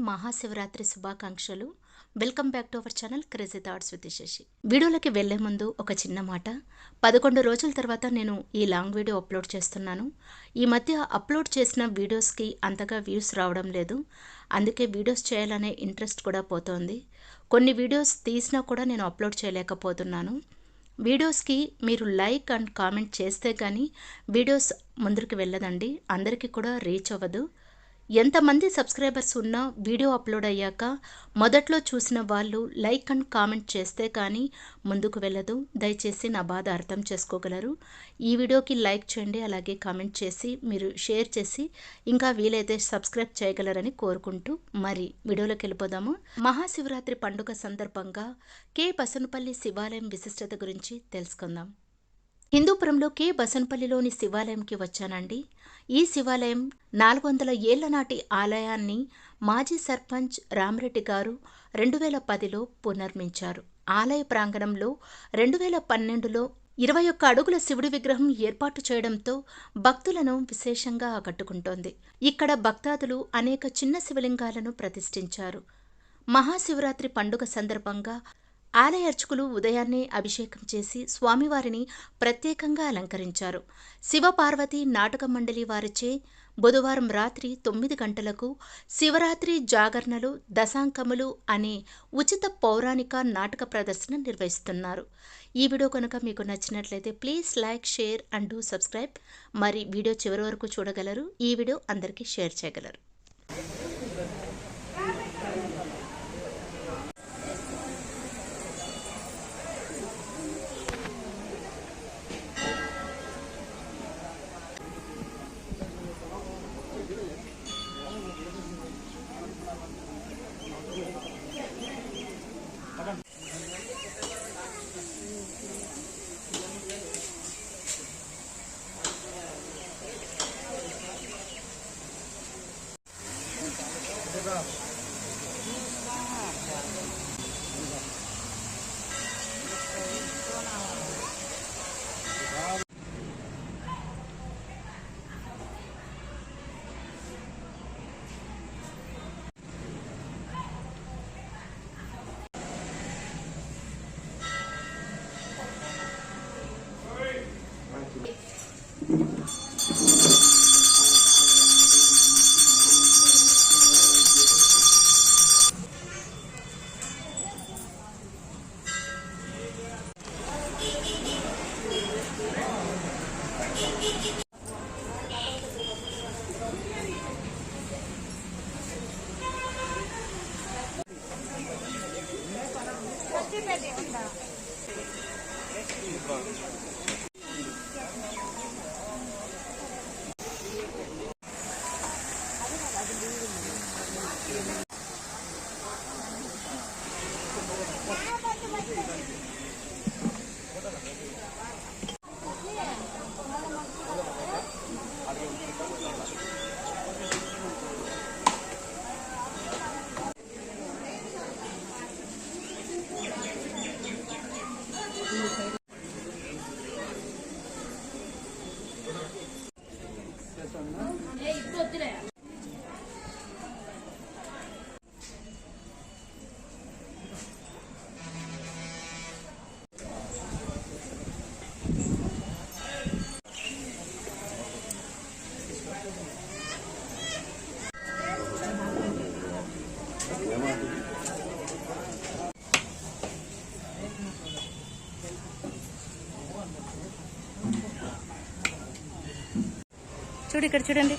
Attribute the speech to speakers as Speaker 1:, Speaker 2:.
Speaker 1: మహాశివరాత్రి శుభాకాంక్షలు. Welcome back to our channel crazy thoughts with Sashi. వీడియోలోకి వెళ్లే ముందు ఒక చిన్న మాట. 11 రోజుల తర్వాత నేను ఈ లాంగ్ వీడియో అప్లోడ్ చేస్తున్నాను. ఈ మధ్య అప్లోడ్ చేసిన వీడియోస్కి అంతగా వ్యూస్ రావడం లేదు. అందుకే వీడియోస్ చేయాలనే ఇంట్రెస్ట్ కూడా పోతోంది. కొన్ని వీడియోస్ తీసినా కూడా నేను అప్లోడ్ చేయలేకపోతున్నాను. వీడియోస్కి మీరు లైక్ అండ్ కామెంట్ చేస్తే కానీ వీడియోస్ ముందుకు వెళ్ళదండి. అందరికీ కూడా రీచ్ అవ్వదు. ఎంతమంది సబ్స్క్రైబర్స్ ఉన్నా వీడియో అప్లోడ్ అయ్యాక మొదట్లో చూసిన వాళ్ళు లైక్ అండ్ కామెంట్ చేస్తే కానీ ముందుకు వెళ్ళదు. దయచేసి నా బాధ అర్థం చేసుకోగలరు. ఈ వీడియోకి లైక్ చేయండి, అలాగే కామెంట్ చేసి మీరు షేర్ చేసి ఇంకా వీలైతే సబ్స్క్రైబ్ చేయగలరని కోరుకుంటూ మరి వీడియోలోకి వెళ్ళిపోదాము. మహాశివరాత్రి పండుగ సందర్భంగా కే బసనపల్లి శివాలయం విశిష్టత గురించి తెలుసుకుందాం. హిందూపురంలో కే బసనపల్లిలోని శివాలయంకి వచ్చానండి. ఈ శివాలయం 400 ఏళ్ల నాటి ఆలయాన్ని మాజీ సర్పంచ్ రామరెడ్డి గారు 2010లో పునర్మించారు. ఆలయ ప్రాంగణంలో 2012లో 21 అడుగుల శివుడి విగ్రహం ఏర్పాటు చేయడంతో భక్తులను విశేషంగా ఆకట్టుకుంటోంది. ఇక్కడ భక్తాదులు అనేక చిన్న శివలింగాలను ప్రతిష్ఠించారు. మహాశివరాత్రి పండుగ సందర్భంగా ఆలయ అర్చకులు ఉదయాన్నే అభిషేకం చేసి స్వామివారిని ప్రత్యేకంగా అలంకరించారు. శివపార్వతి నాటక మండలి వారిచే బుధవారం రాత్రి 9 గంటలకు శివరాత్రి జాగరణలు దశాంకములు అనే ఉచిత పౌరాణిక నాటక ప్రదర్శన నిర్వహిస్తున్నారు. ఈ వీడియో కనుక మీకు నచ్చినట్లయితే please like, share and do subscribe. మరి వీడియో చివరి వరకు చూడగలరు. ఈ వీడియో అందరికీ షేర్ చేయగలరు. చూడు, ఇక్కడ చూడండి.